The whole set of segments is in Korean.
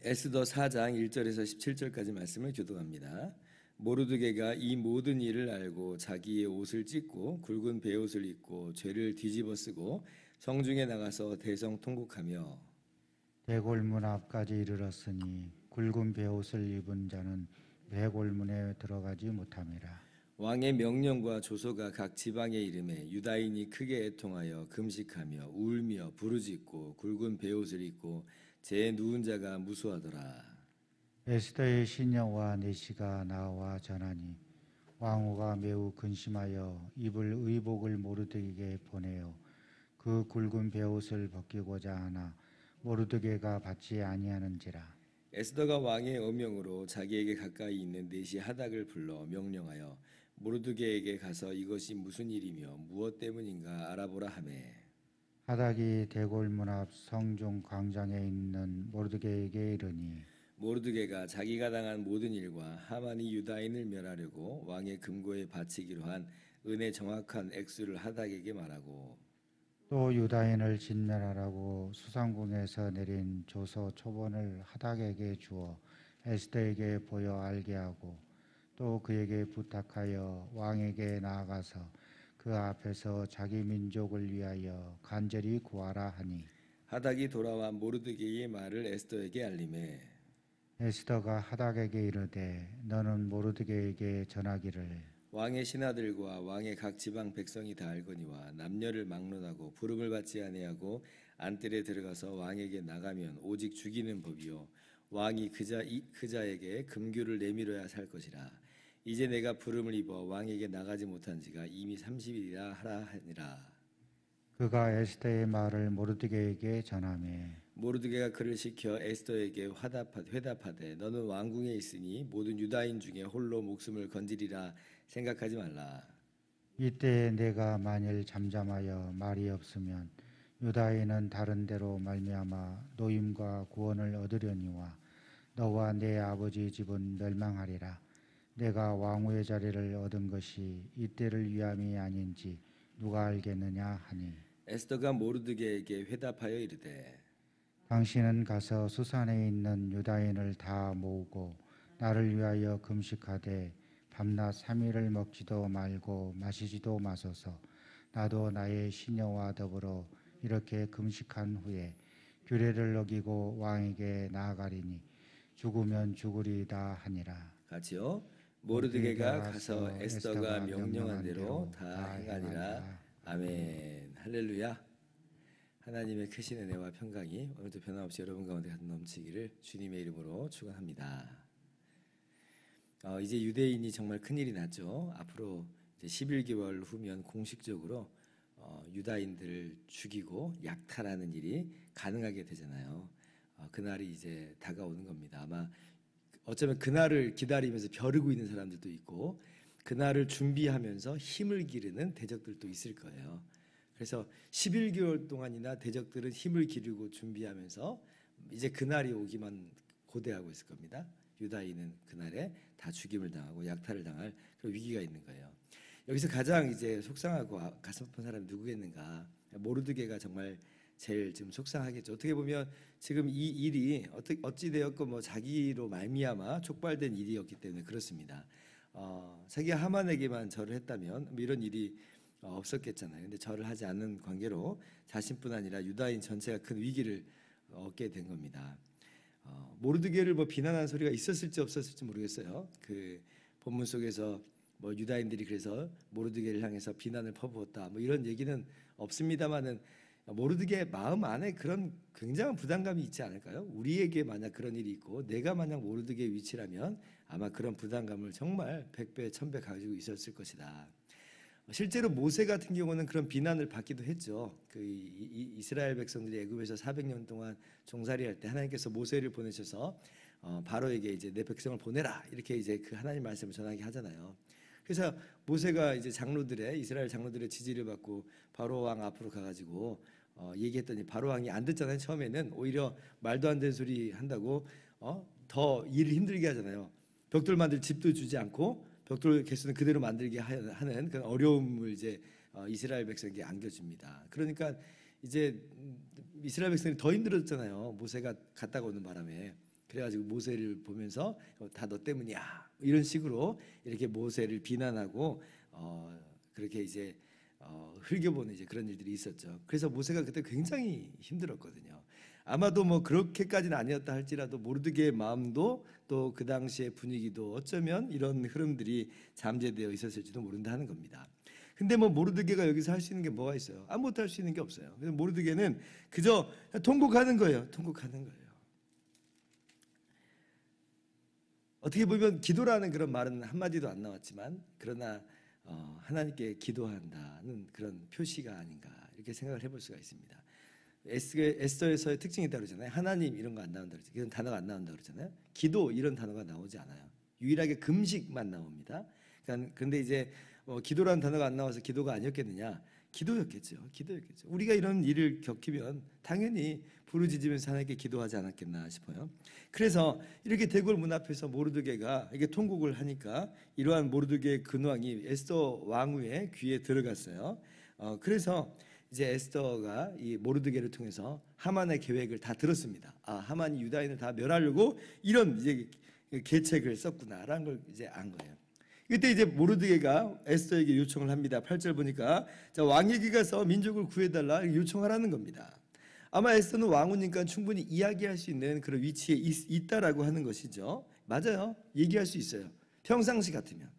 에스더 4장 1절에서 17절까지 말씀을 교독합니다. 모르드게가 이 모든 일을 알고 자기의 옷을 찢고 굵은 베옷을 입고 죄를 뒤집어 쓰고 성중에 나가서 대성통곡하며 대궐문 앞까지 이르렀으니 굵은 베옷을 입은 자는 대궐문에 들어가지 못함이라. 왕의 명령과 조서가 각 지방에 이름에 유다인이 크게 애통하여 금식하며 울며 부르짖고 굵은 베옷을 입고 제 누운 자가 무수하더라. 에스더의 시녀와 내시가 나와 전하니 왕후가 매우 근심하여 입을 의복을 모르드게에게 보내어 그 굵은 베옷을 벗기고자 하나 모르드게가 받지 아니하는지라. 에스더가 왕의 어명으로 자기에게 가까이 있는 내시 하닥을 불러 명령하여 모르드게에게 가서 이것이 무슨 일이며 무엇 때문인가 알아보라 하매 하닥이 대궐문 앞 성중 광장에 있는 모르드게에게 이르니 모르드게가 자기가 당한 모든 일과 하만이 유다인을 멸하려고 왕의 금고에 바치기로 한 은의 정확한 액수를 하닥에게 말하고 또 유다인을 진멸하라고 수상궁에서 내린 조서 초본을 하닥에게 주어 에스더에게 보여 알게 하고 또 그에게 부탁하여 왕에게 나아가서 그 앞에서 자기 민족을 위하여 간절히 구하라 하니 하닥이 돌아와 모르드게의 말을 에스더에게 알림해 에스더가 하닥에게 이르되 너는 모르드게에게 전하기를 왕의 신하들과 왕의 각 지방 백성이 다 알거니와 남녀를 막론하고 부름을 받지 아니하고 안뜰에 들어가서 왕에게 나가면 오직 죽이는 법이요 왕이 그자에게 금규를 내밀어야 살 것이라. 이제 내가 부름을 입어 왕에게 나가지 못한 지가 이미 30일이라 하라 하니라. 그가 에스더의 말을 모르드게에게 전하매 모르드게가 그를 시켜 에스더에게 회답하되 너는 왕궁에 있으니 모든 유다인 중에 홀로 목숨을 건지리라 생각하지 말라. 이때 내가 만일 잠잠하여 말이 없으면 유다인은 다른 데로 말미암아 노임과 구원을 얻으려니와 너와 내 아버지 집은 멸망하리라. 내가 왕후의 자리를 얻은 것이 이때를 위함이 아닌지 누가 알겠느냐 하니 에스더가 모르드게에게 회답하여 이르되 당신은 가서 수산에 있는 유다인을 다 모으고 나를 위하여 금식하되 밤낮 3일을 먹지도 말고 마시지도 마소서. 나도 나의 시녀와 더불어 이렇게 금식한 후에 규례를 어기고 왕에게 나아가리니 죽으면 죽으리다 하니라. 같이요. 모르드게가 가서 에스더가 명령한 대로 다 행하니라. 아멘. 할렐루야. 하나님의 크신 은혜와 평강이 오늘도 변함없이 여러분 가운데 넘치기를 주님의 이름으로 축원합니다. 이제 유대인이 정말 큰일이 났죠. 앞으로 이제 11개월 후면 공식적으로 유다인들을 죽이고 약탈하는 일이 가능하게 되잖아요. 그날이 이제 다가오는 겁니다. 아마 어쩌면 그날을 기다리면서 벼르고 있는 사람들도 있고 그날을 준비하면서 힘을 기르는 대적들도 있을 거예요. 그래서 11개월 동안이나 대적들은 힘을 기르고 준비하면서 이제 그날이 오기만 고대하고 있을 겁니다. 유다인은 그날에 다 죽임을 당하고 약탈을 당할 그런 위기가 있는 거예요. 여기서 가장 이제 속상하고 가슴 아픈 사람이 누구겠는가? 모르드게가 정말 제일 지금 속상하겠죠. 어떻게 보면 지금 이 일이 어찌 되었건 뭐 자기로 말미암아 촉발된 일이었기 때문에 그렇습니다. 자기 하만에게만 절을 했다면 뭐 이런 일이 없었겠잖아요. 근데 절을 하지 않는 관계로 자신뿐 아니라 유다인 전체가 큰 위기를 얻게 된 겁니다. 모르드게를 뭐 비난하는 소리가 있었을지 없었을지 모르겠어요. 그 본문 속에서 뭐 유다인들이 그래서 모르드게를 향해서 비난을 퍼부었다 뭐 이런 얘기는 없습니다만은 모르드게 마음 안에 그런 굉장한 부담감이 있지 않을까요? 우리에게 만약 그런 일이 있고 내가 만약 모르드게의 위치라면 아마 그런 부담감을 정말 100배, 1000배 가지고 있었을 것이다. 실제로 모세 같은 경우는 그런 비난을 받기도 했죠. 그 이스라엘 백성들이 애굽에서 400년 동안 종살이할 때 하나님께서 모세를 보내셔서 바로에게 이제 내 백성을 보내라 이렇게 이제 그 하나님 말씀을 전하게 하잖아요. 그래서 모세가 이제 이스라엘 장로들의 지지를 받고 바로 왕 앞으로 가가지고 얘기했더니 바로 왕이 안 듣잖아요. 처음에는 오히려 말도 안 되는 소리 한다고 더 일을 힘들게 하잖아요. 벽돌 만들 집도 주지 않고 벽돌 개수는 그대로 만들게 하는 그런 어려움을 이제 이스라엘 백성에게 안겨줍니다. 그러니까 이제 이스라엘 백성이 더 힘들었잖아요. 모세가 갔다가 오는 바람에. 그래가지고 모세를 보면서 다 너 때문이야 이런 식으로 이렇게 모세를 비난하고 그렇게 이제 흘겨보는 이제 그런 일들이 있었죠. 그래서 모세가 그때 굉장히 힘들었거든요. 아마도 뭐 그렇게까지는 아니었다 할지라도 모르드게의 마음도 또 그 당시의 분위기도 어쩌면 이런 흐름들이 잠재되어 있었을지도 모른다 하는 겁니다. 근데 뭐 모르드게가 여기서 할 수 있는 게 뭐가 있어요? 아무것도 할 수 있는 게 없어요. 그래서 모르드게는 그저 통곡하는 거예요. 통곡하는 거예요. 어떻게 보면 기도라는 그런 말은 한마디도 안 나왔지만 그러나 하나님께 기도한다는 그런 표시가 아닌가 이렇게 생각을 해볼 수가 있습니다. 에스더에서의 특징이 있다고 그러잖아요. 하나님 이런 거 안 나온다 그러죠. 이런 단어가 안 나온다고 그러잖아요. 기도 이런 단어가 나오지 않아요. 유일하게 금식만 나옵니다. 그런데 이제 기도라는 단어가 안 나와서 기도가 아니었겠느냐? 기도였겠죠. 우리가 이런 일을 겪으면 당연히 부르짖으면서 하나님께 기도하지 않았겠나 싶어요. 그래서 이렇게 대궐 문 앞에서 모르드게가 이게 통곡을 하니까 이러한 모르드게의 근황이 에스더 왕후의 귀에 들어갔어요. 그래서 이제 에스더가 이 모르드게를 통해서 하만의 계획을 다 들었습니다. 하만이 유다인을 다 멸하려고 이런 이제 계책을 썼구나라는 걸 이제 안 거예요. 그때 이제 모르드게가 에스더에게 요청을 합니다. 8절 보니까 자, 왕에게 가서 민족을 구해달라 요청하라는 겁니다. 아마 에스더는 왕후니까 충분히 이야기할 수 있는 그런 위치에 있다라고 하는 것이죠. 맞아요. 얘기할 수 있어요. 평상시 같으면.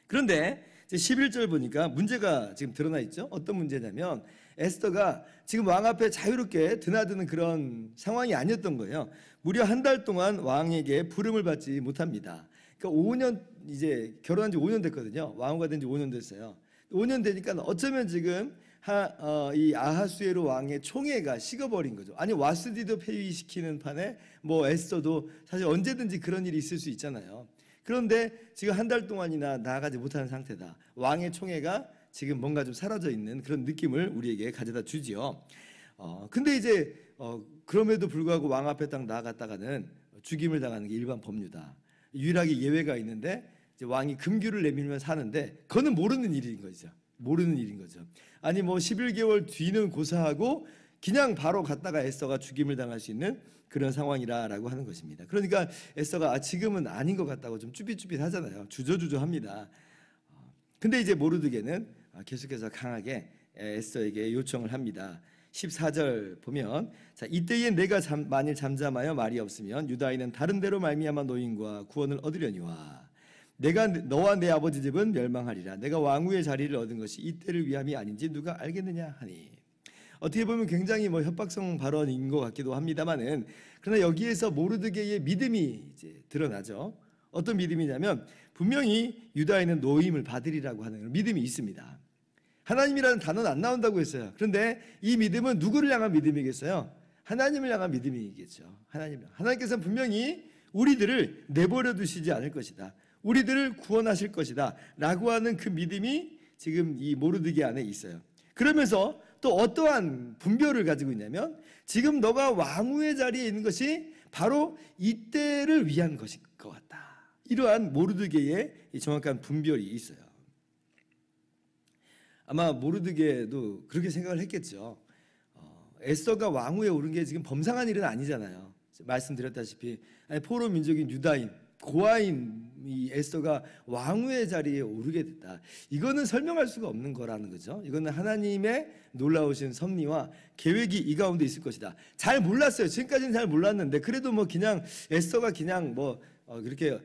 그런데 이제 11절 보니까 문제가 지금 드러나 있죠. 어떤 문제냐면 에스더가 지금 왕 앞에 자유롭게 드나드는 그런 상황이 아니었던 거예요. 무려 한 달 동안 왕에게 부름을 받지 못합니다. 그러니까 5년 이제 결혼한 지 5년 됐거든요. 왕후가 된 지 5년 됐어요. 5년 되니까 어쩌면 지금 이 아하수에로 왕의 총애가 식어버린 거죠. 아니 와스디도 폐위시키는 판에 뭐 에스더도 사실 언제든지 그런 일이 있을 수 있잖아요. 그런데 지금 한 달 동안이나 나아가지 못하는 상태다. 왕의 총애가 지금 뭔가 좀 사라져 있는 그런 느낌을 우리에게 가져다 주지요. 근데 이제 그럼에도 불구하고 왕 앞에 딱 나아갔다가는 죽임을 당하는 게 일반 법률이다. 유일하게 예외가 있는데 이제 왕이 금규를 내밀면서 하는데 그거는 모르는 일인 거죠. 아니 뭐 11개월 뒤는 고사하고 그냥 바로 갔다가 에스더가 죽임을 당할 수 있는 그런 상황이라고 하는 것입니다. 그러니까 에스더가 지금은 아닌 것 같다고 좀 쭈삣쭈삣하잖아요. 주저주저합니다. 근데 이제 모르드게는 계속해서 강하게 에스더에게 요청을 합니다. 14절 보면 자 이때에 내가 만일 잠잠하여 말이 없으면 유다인은 다른 데로 말미암아 노임과 구원을 얻으려니와 내가 너와 내 아버지 집은 멸망하리라. 내가 왕후의 자리를 얻은 것이 이때를 위함이 아닌지 누가 알겠느냐 하니. 어떻게 보면 굉장히 뭐 협박성 발언인 것 같기도 합니다만은 그러나 여기에서 모르드게의 믿음이 이제 드러나죠. 어떤 믿음이냐면 분명히 유다인은 노임을 받으리라고 하는 믿음이 있습니다. 하나님이라는 단어는 안 나온다고 했어요. 그런데 이 믿음은 누구를 향한 믿음이겠어요? 하나님을 향한 믿음이겠죠. 하나님께서는 분명히 우리들을 내버려 두시지 않을 것이다. 우리들을 구원하실 것이다. 라고 하는 그 믿음이 지금 이 모르드게 안에 있어요. 그러면서 또 어떠한 분별을 가지고 있냐면 지금 너가 왕후의 자리에 있는 것이 바로 이때를 위한 것일 것 같다. 이러한 모르드게의 정확한 분별이 있어요. 아마 모르드게도 그렇게 생각을 했겠죠. 에스더가 왕후에 오른 게 지금 범상한 일은 아니잖아요. 말씀드렸다시피 포로 민족인 유다인 고아인 이 에스더가 왕후의 자리에 오르게 됐다. 이거는 설명할 수가 없는 거라는 거죠. 이거는 하나님의 놀라우신 섭리와 계획이 이 가운데 있을 것이다. 잘 몰랐어요. 지금까지는 잘 몰랐는데 그래도 뭐 그냥 에스더가 그냥 뭐 그렇게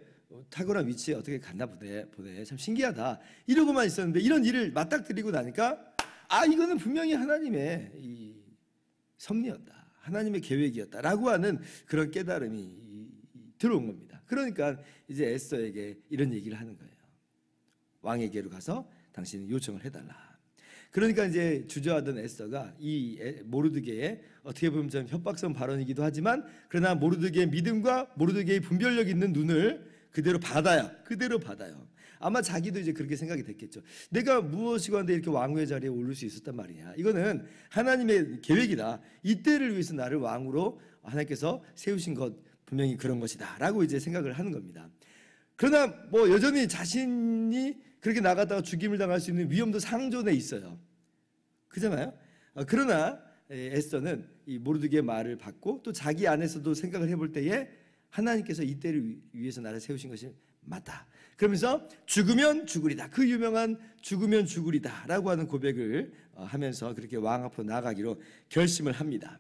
탁월한 위치에 어떻게 갔나 보네. 참 신기하다. 이러고만 있었는데 이런 일을 맞닥뜨리고 나니까 이거는 분명히 하나님의 이 섭리였다. 하나님의 계획이었다라고 하는 그런 깨달음이 들어온 겁니다. 그러니까 이제 에스더에게 이런 얘기를 하는 거예요. 왕에게로 가서 당신은 요청을 해달라. 그러니까 이제 주저하던 에스더가 이 모르드게의 어떻게 보면 좀 협박성 발언이기도 하지만 그러나 모르드게의 믿음과 모르드게의 분별력 있는 눈을 그대로 받아요. 아마 자기도 이제 그렇게 생각이 됐겠죠. 내가 무엇이고 한데 이렇게 왕후의 자리에 오를 수 있었단 말이냐. 이거는 하나님의 계획이다. 이때를 위해서 나를 왕으로 하나님께서 세우신 것 분명히 그런 것이다 라고 이제 생각을 하는 겁니다. 그러나 뭐 여전히 자신이 그렇게 나갔다가 죽임을 당할 수 있는 위험도 상존해 있어요. 그잖아요. 그러나 에스더는 이 모르드게의 말을 받고 또 자기 안에서도 생각을 해볼 때에 하나님께서 이때를 위해서 나를 세우신 것이 맞다. 그러면서 죽으면 죽으리다. 그 유명한 죽으면 죽으리다 라고 하는 고백을 하면서 그렇게 왕 앞으로 나아가기로 결심을 합니다.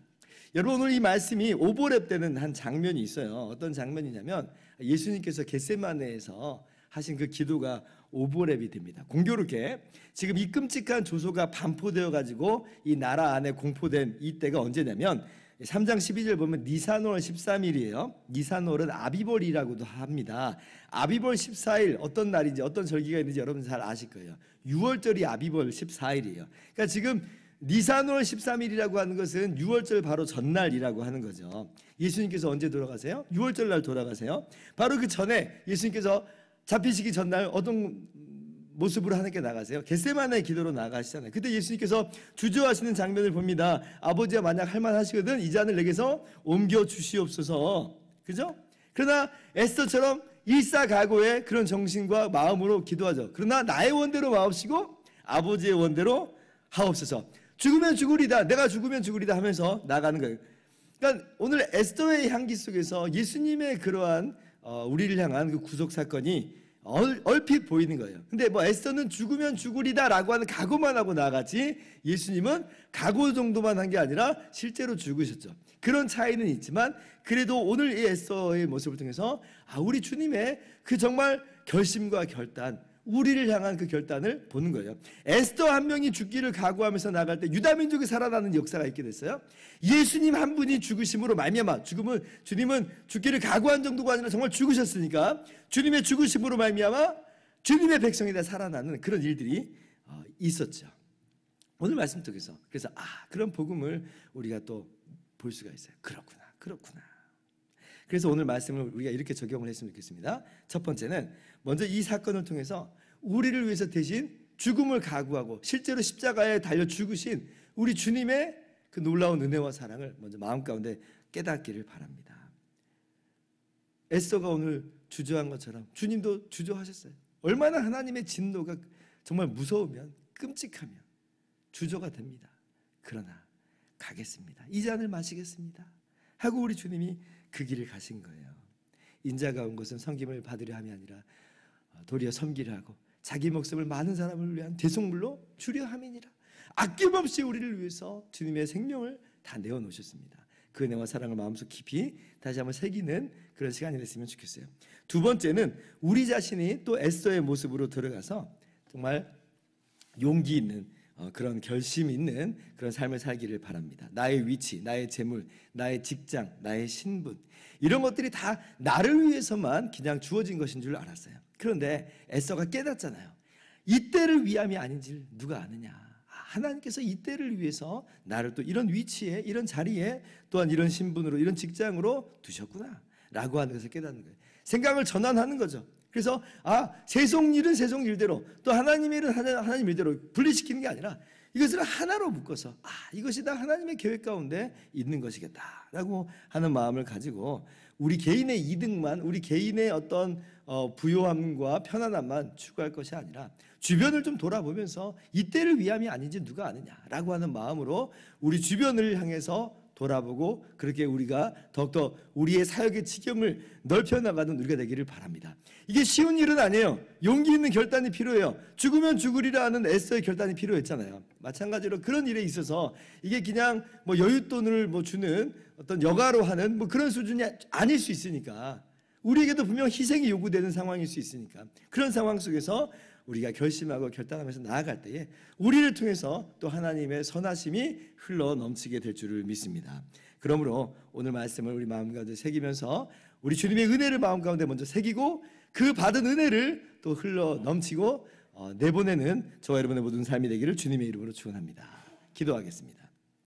여러분, 오늘 이 말씀이 오보렙 때는 한 장면이 있어요. 어떤 장면이냐면 예수님께서 겟세마네에서 하신 그 기도가 오보렙이 됩니다. 공교롭게 지금 이 끔찍한 조소가 반포되어 가지고 이 나라 안에 공포된 이때가 언제냐면 3장 12절 보면 니산월 13일이에요. 니산월은 아비벌이라고도 합니다. 아비벌 14일 어떤 날인지 어떤 절기가 있는지 여러분 잘 아실 거예요. 6월절이 아비벌 14일이에요. 그러니까 지금 니산월 13일이라고 하는 것은 6월절 바로 전날이라고 하는 거죠. 예수님께서 언제 돌아가세요? 6월절 날 돌아가세요. 바로 그 전에 예수님께서 잡히시기 전날 어떤 모습으로 하나님께 나가세요? 겟세마네 기도로 나가시잖아요. 그때 예수님께서 주저하시는 장면을 봅니다. 아버지가 만약 할만하시거든 이 잔을 내게서 옮겨 주시옵소서. 그죠? 그러나 에스더처럼 일사각오의 그런 정신과 마음으로 기도하죠. 그러나 나의 원대로 마옵시고 아버지의 원대로 하옵소서. 죽으면 죽으리다. 내가 죽으면 죽으리다 하면서 나가는 거예요. 그러니까 오늘 에스더의 향기 속에서 예수님의 그러한 우리를 향한 그 구속 사건이 얼핏 보이는 거예요. 근데 뭐 에스더는 죽으면 죽으리다라고 하는 각오만 하고 나갔지 예수님은 각오 정도만 한 게 아니라 실제로 죽으셨죠. 그런 차이는 있지만 그래도 오늘 이 에스더의 모습을 통해서 우리 주님의 그 정말 결심과 결단, 우리를 향한 그 결단을 보는 거예요. 에스더 한 명이 죽기를 각오하면서 나갈 때 유다 민족이 살아나는 역사가 있게 됐어요. 예수님 한 분이 죽으심으로 말미암아 주님은 죽기를 각오한 정도가 아니라 정말 죽으셨으니까 주님의 죽으심으로 말미암아 주님의 백성이 다 살아나는 그런 일들이 있었죠. 오늘 말씀 통해서 그래서 그런 복음을 우리가 또 볼 수가 있어요. 그렇구나. 그래서 오늘 말씀을 우리가 이렇게 적용을 했으면 좋겠습니다. 첫 번째는 먼저 이 사건을 통해서 우리를 위해서 대신 죽음을 각오하고 실제로 십자가에 달려 죽으신 우리 주님의 그 놀라운 은혜와 사랑을 먼저 마음 가운데 깨닫기를 바랍니다. 에스더가 오늘 주저한 것처럼 주님도 주저하셨어요. 얼마나 하나님의 진노가 정말 무서우면 끔찍하면 주저가 됩니다. 그러나 가겠습니다. 이 잔을 마시겠습니다 하고 우리 주님이 그 길을 가신 거예요. 인자가 온 것은 섬김을 받으려 함이 아니라 도리어 섬기려 하고 자기 목숨을 많은 사람을 위한 대속물로 주려 함이니라. 아낌없이 우리를 위해서 주님의 생명을 다 내어놓으셨습니다. 그 은혜와 사랑을 마음속 깊이 다시 한번 새기는 그런 시간이 됐으면 좋겠어요. 두 번째는 우리 자신이 또 에스더의 모습으로 들어가서 정말 용기 있는 그런 결심 있는 그런 삶을 살기를 바랍니다. 나의 위치, 나의 재물, 나의 직장, 나의 신분 이런 것들이 다 나를 위해서만 그냥 주어진 것인 줄 알았어요. 그런데 에스더가 깨닫잖아요. 이때를 위함이 아닌지 누가 아느냐. 하나님께서 이때를 위해서 나를 또 이런 위치에 이런 자리에 또한 이런 신분으로 이런 직장으로 두셨구나 라고 하는 것을 깨닫는 거예요. 생각을 전환하는 거죠. 그래서 세속 일은 세속 일대로 또 하나님 일은 하나님 일대로 분리시키는 게 아니라 이것을 하나로 묶어서 이것이 다 하나님의 계획 가운데 있는 것이겠다라고 하는 마음을 가지고 우리 개인의 이득만 우리 개인의 어떤 부요함과 편안함만 추구할 것이 아니라 주변을 좀 돌아보면서 이때를 위함이 아닌지 누가 아느냐라고 하는 마음으로 우리 주변을 향해서 돌아보고 그렇게 우리가 더욱더 우리의 사역의 지경을 넓혀나가는 우리가 되기를 바랍니다. 이게 쉬운 일은 아니에요. 용기 있는 결단이 필요해요. 죽으면 죽으리라 하는 에스더의 결단이 필요했잖아요. 마찬가지로 그런 일에 있어서 이게 그냥 뭐 여윳돈을 주는 어떤 여가로 하는 그런 수준이 아닐 수 있으니까 우리에게도 분명 희생이 요구되는 상황일 수 있으니까 그런 상황 속에서 우리가 결심하고 결단하면서 나아갈 때에 우리를 통해서 또 하나님의 선하심이 흘러 넘치게 될 줄을 믿습니다. 그러므로 오늘 말씀을 우리 마음 가운데 새기면서 우리 주님의 은혜를 마음 가운데 먼저 새기고 그 받은 은혜를 또 흘러 넘치고 내보내는 저와 여러분의 모든 삶이 되기를 주님의 이름으로 축원합니다. 기도하겠습니다.